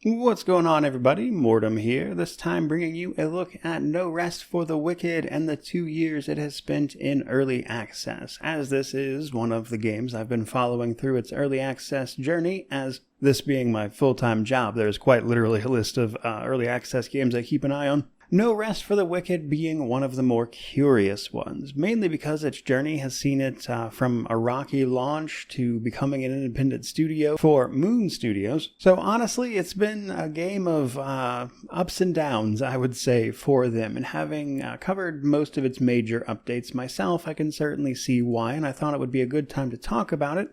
What's going on, everybody? Mortem here, this time bringing you a look at No Rest for the Wicked and the 2 years it has spent in early access, as this is one of the games I've been following through its early access journey. As this being my full-time job, there's quite literally a list of early access games I keep an eye on. No Rest for the Wicked being one of the more curious ones, mainly because its journey has seen it from a rocky launch to becoming an independent studio for Moon Studios. So honestly, it's been a game of ups and downs, I would say, for them. And having covered most of its major updates myself, I can certainly see why, and I thought it would be a good time to talk about it.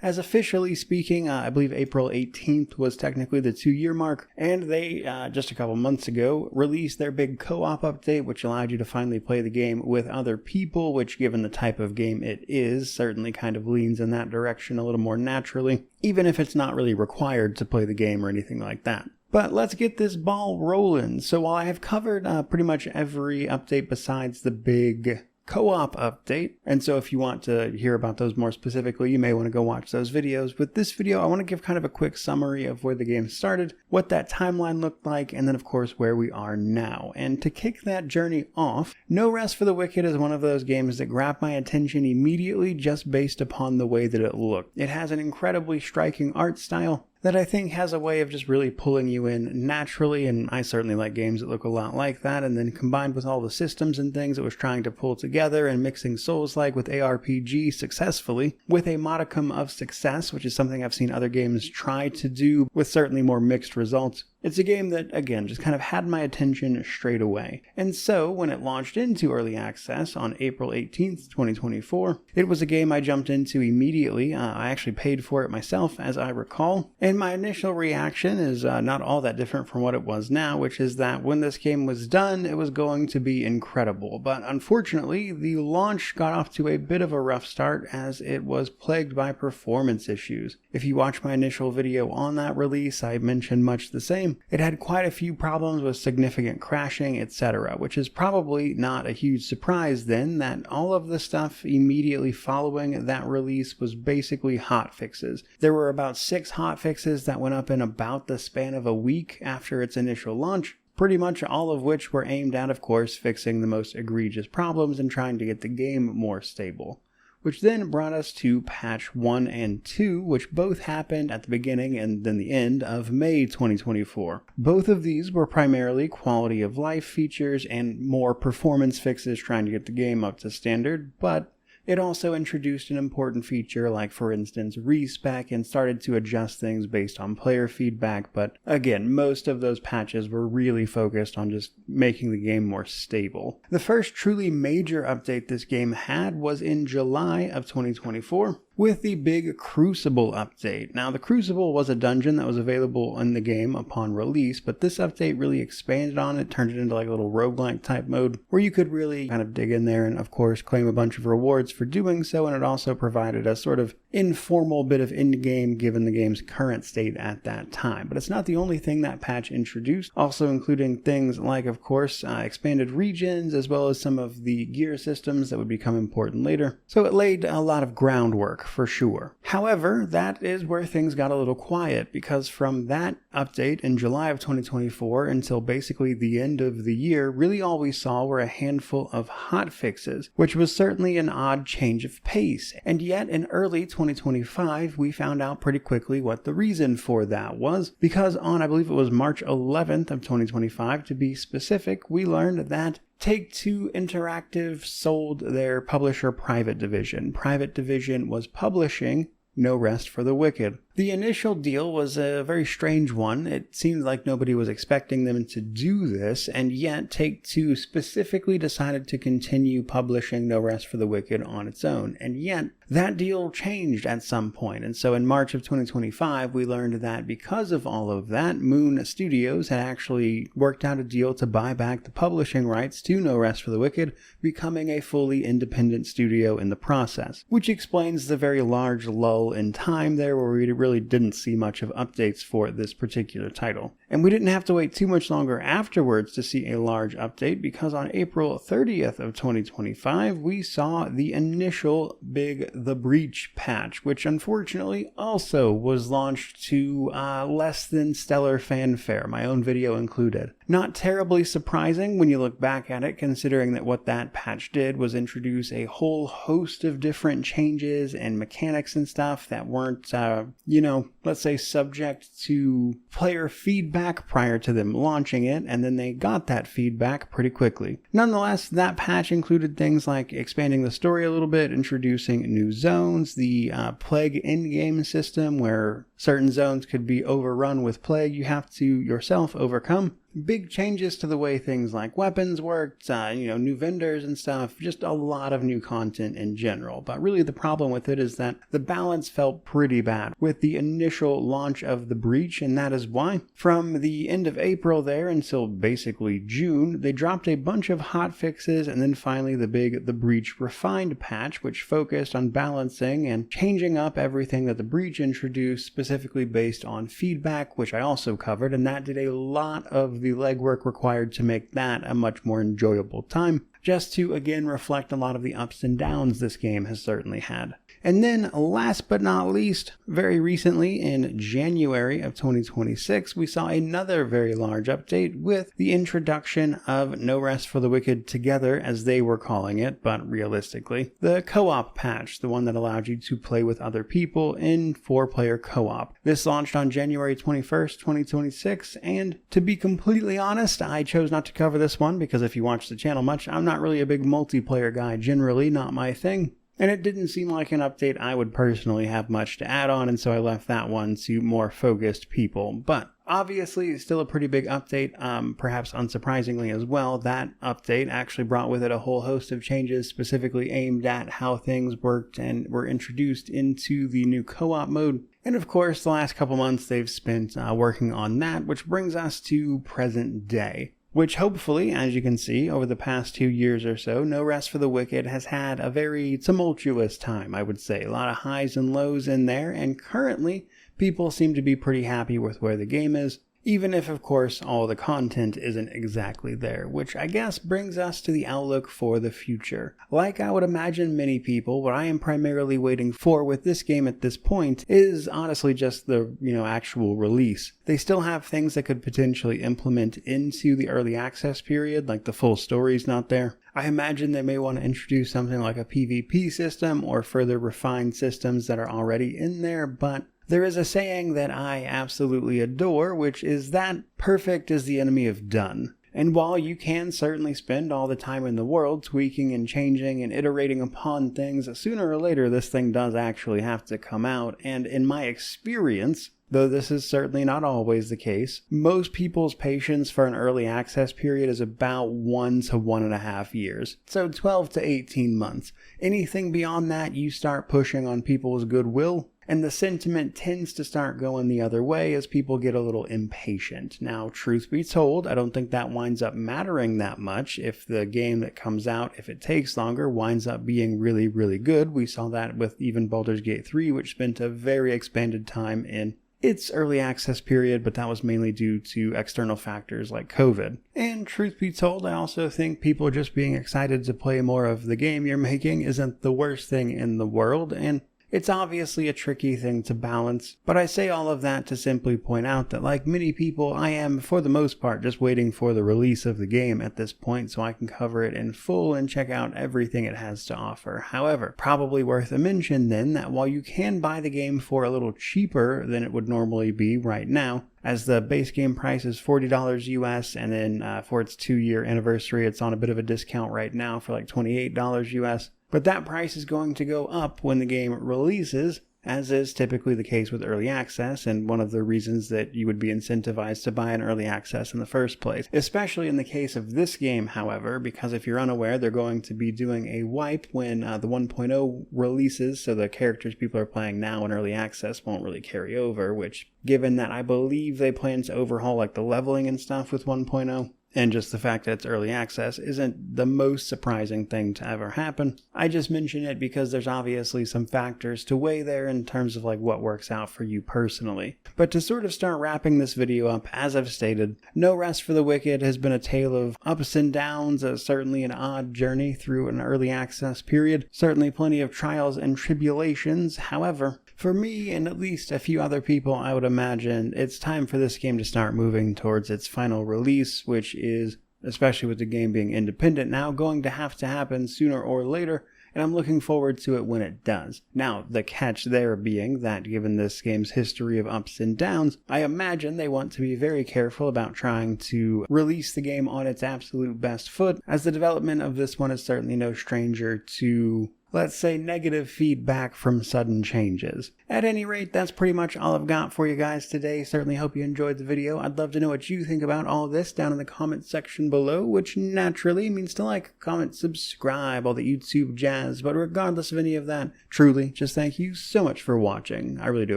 As officially speaking, I believe April 18th was technically the 2-year mark, and they, just a couple months ago, released their big co-op update, which allowed you to finally play the game with other people, which, given the type of game it is, certainly kind of leans in that direction a little more naturally, even if it's not really required to play the game or anything like that. But let's get this ball rolling. So while I have covered pretty much every update besides the big co-op update, and so if you want to hear about those more specifically, you may want to go watch those videos. With this video, I want to give kind of a quick summary of where the game started, what that timeline looked like, and then of course where we are now. And to kick that journey off, No Rest for the Wicked is one of those games that grabbed my attention immediately just based upon the way that it looked. It has an incredibly striking art style that I think has a way of just really pulling you in naturally, and I certainly like games that look a lot like that, and then combined with all the systems and things it was trying to pull together and mixing Souls-like with ARPG successfully, with a modicum of success, which is something I've seen other games try to do with certainly more mixed results. It's a game that, again, just kind of had my attention straight away. And so, when it launched into early access on April 18th, 2024, it was a game I jumped into immediately. I actually paid for it myself, as I recall. And my initial reaction is not all that different from what it was now, which is that when this game was done, it was going to be incredible. But unfortunately, the launch got off to a bit of a rough start, as it was plagued by performance issues. If you watch my initial video on that release, I mentioned much the same. It had quite a few problems with significant crashing, etc., which is probably not a huge surprise then, that all of the stuff immediately following that release was basically hotfixes. There were about 6 hotfixes that went up in about the span of a week after its initial launch, pretty much all of which were aimed at, of course, fixing the most egregious problems and trying to get the game more stable. Which then brought us to patch 1 and 2, which both happened at the beginning and then the end of May 2024. Both of these were primarily quality of life features and more performance fixes trying to get the game up to standard, but it also introduced an important feature like, for instance, respec, and started to adjust things based on player feedback, but again, most of those patches were really focused on just making the game more stable. The first truly major update this game had was in July of 2024, with the big Crucible update. Now, the Crucible was a dungeon that was available in the game upon release, but this update really expanded on it, turned it into like a little roguelike type mode, where you could really kind of dig in there and, of course, claim a bunch of rewards for doing so, and it also provided a sort of informal bit of in-game given the game's current state at that time. But it's not the only thing that patch introduced, also including things like, of course, expanded regions, as well as some of the gear systems that would become important later. So it laid a lot of groundwork for sure. However, that is where things got a little quiet, because from that update in July of 2024 until basically the end of the year, really all we saw were a handful of hotfixes, which was certainly an odd change of pace. And yet in early 2025, we found out pretty quickly what the reason for that was, because on, I believe it was March 11th of 2025 to be specific, we learned that Take-Two Interactive sold their publisher Private Division. Private Division was publishing No Rest for the Wicked. The initial deal was a very strange one. It seemed like nobody was expecting them to do this, and yet Take-Two specifically decided to continue publishing No Rest for the Wicked on its own. And yet, that deal changed at some point, and so in March of 2025, we learned that because of all of that, Moon Studios had actually worked out a deal to buy back the publishing rights to No Rest for the Wicked, becoming a fully independent studio in the process, which explains the very large lull in time there where we really really didn't see much of updates for this particular title. And we didn't have to wait too much longer afterwards to see a large update, because on April 30th of 2025, we saw the initial big The Breach patch, which unfortunately also was launched to less than stellar fanfare, my own video included. Not terribly surprising when you look back at it, considering that what that patch did was introduce a whole host of different changes and mechanics and stuff that weren't, let's say subject to player feedback prior to them launching it, and then they got that feedback pretty quickly. Nonetheless, that patch included things like expanding the story a little bit, introducing new zones, the plague in-game system where certain zones could be overrun with plague you have to yourself overcome. Big changes to the way things like weapons worked, new vendors and stuff, just a lot of new content in general. But really the problem with it is that the balance felt pretty bad with the initial launch of The Breach, and that is why from the end of April there until basically June, they dropped a bunch of hot fixes, and then finally the big The Breach Refined patch, which focused on balancing and changing up everything that The Breach introduced, specifically based on feedback, which I also covered, and that did a lot of the legwork required to make that a much more enjoyable time, just to again reflect a lot of the ups and downs this game has certainly had. And then last but not least, very recently in January of 2026, we saw another very large update with the introduction of No Rest for the Wicked Together, as they were calling it, but realistically, the co-op patch, the one that allowed you to play with other people in 4-player co-op. This launched on January 21st, 2026, and to be completely honest, I chose not to cover this one because if you watch the channel much, I'm not really a big multiplayer guy, generally not my thing. And it didn't seem like an update I would personally have much to add on, and so I left that one to more focused people. But obviously, still a pretty big update, perhaps unsurprisingly as well. That update actually brought with it a whole host of changes specifically aimed at how things worked and were introduced into the new co-op mode. And of course, the last couple months they've spent working on that, which brings us to present day. Which hopefully, as you can see, over the past 2 years or so, No Rest for the Wicked has had a very tumultuous time, I would say. A lot of highs and lows in there, and currently, people seem to be pretty happy with where the game is, even if, of course, all the content isn't exactly there, which I guess brings us to the outlook for the future. Like I would imagine many people, what I am primarily waiting for with this game at this point is honestly just the, actual release. They still have things that could potentially implement into the early access period, like the full story's not there. I imagine they may want to introduce something like a PvP system or further refined systems that are already in there, but there is a saying that I absolutely adore, which is that perfect is the enemy of done. And while you can certainly spend all the time in the world tweaking and changing and iterating upon things, sooner or later this thing does actually have to come out. And in my experience, though this is certainly not always the case, most people's patience for an early access period is about 1 to 1.5 years. So 12 to 18 months. Anything beyond that, you start pushing on people's goodwill, and the sentiment tends to start going the other way as people get a little impatient. Now, truth be told, I don't think that winds up mattering that much if the game that comes out, if it takes longer, winds up being really, really good. We saw that with even Baldur's Gate 3, which spent a very expanded time in its early access period, but that was mainly due to external factors like COVID. And truth be told, I also think people just being excited to play more of the game you're making isn't the worst thing in the world, and it's obviously a tricky thing to balance, but I say all of that to simply point out that like many people, I am, for the most part, just waiting for the release of the game at this point so I can cover it in full and check out everything it has to offer. However, probably worth a mention then that while you can buy the game for a little cheaper than it would normally be right now, as the base game price is $40 US, and then for its 2-year anniversary, it's on a bit of a discount right now for like $28 US. But that price is going to go up when the game releases, as is typically the case with early access, and one of the reasons that you would be incentivized to buy an early access in the first place. Especially in the case of this game, however, because if you're unaware, they're going to be doing a wipe when the 1.0 releases, so the characters people are playing now in early access won't really carry over, which, given that I believe they plan to overhaul like the leveling and stuff with 1.0, And just the fact that it's early access isn't the most surprising thing to ever happen. I just mention it because there's obviously some factors to weigh there in terms of like what works out for you personally. But to sort of start wrapping this video up, as I've stated, No Rest for the Wicked has been a tale of ups and downs, certainly an odd journey through an early access period, certainly plenty of trials and tribulations. However, for me and at least a few other people, I would imagine it's time for this game to start moving towards its final release, which is, especially with the game being independent now, going to have to happen sooner or later, and I'm looking forward to it when it does. Now, the catch there being that given this game's history of ups and downs, I imagine they want to be very careful about trying to release the game on its absolute best foot, as the development of this one is certainly no stranger to, let's say, negative feedback from sudden changes. At any rate, that's pretty much all I've got for you guys today. Certainly hope you enjoyed the video. I'd love to know what you think about all this down in the comment section below, which naturally means to like, comment, subscribe, all the YouTube jazz. But regardless of any of that, truly, just thank you so much for watching. I really do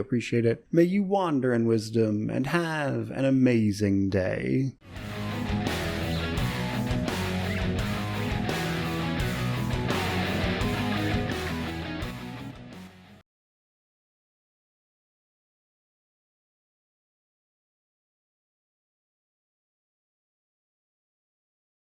appreciate it. May you wander in wisdom and have an amazing day.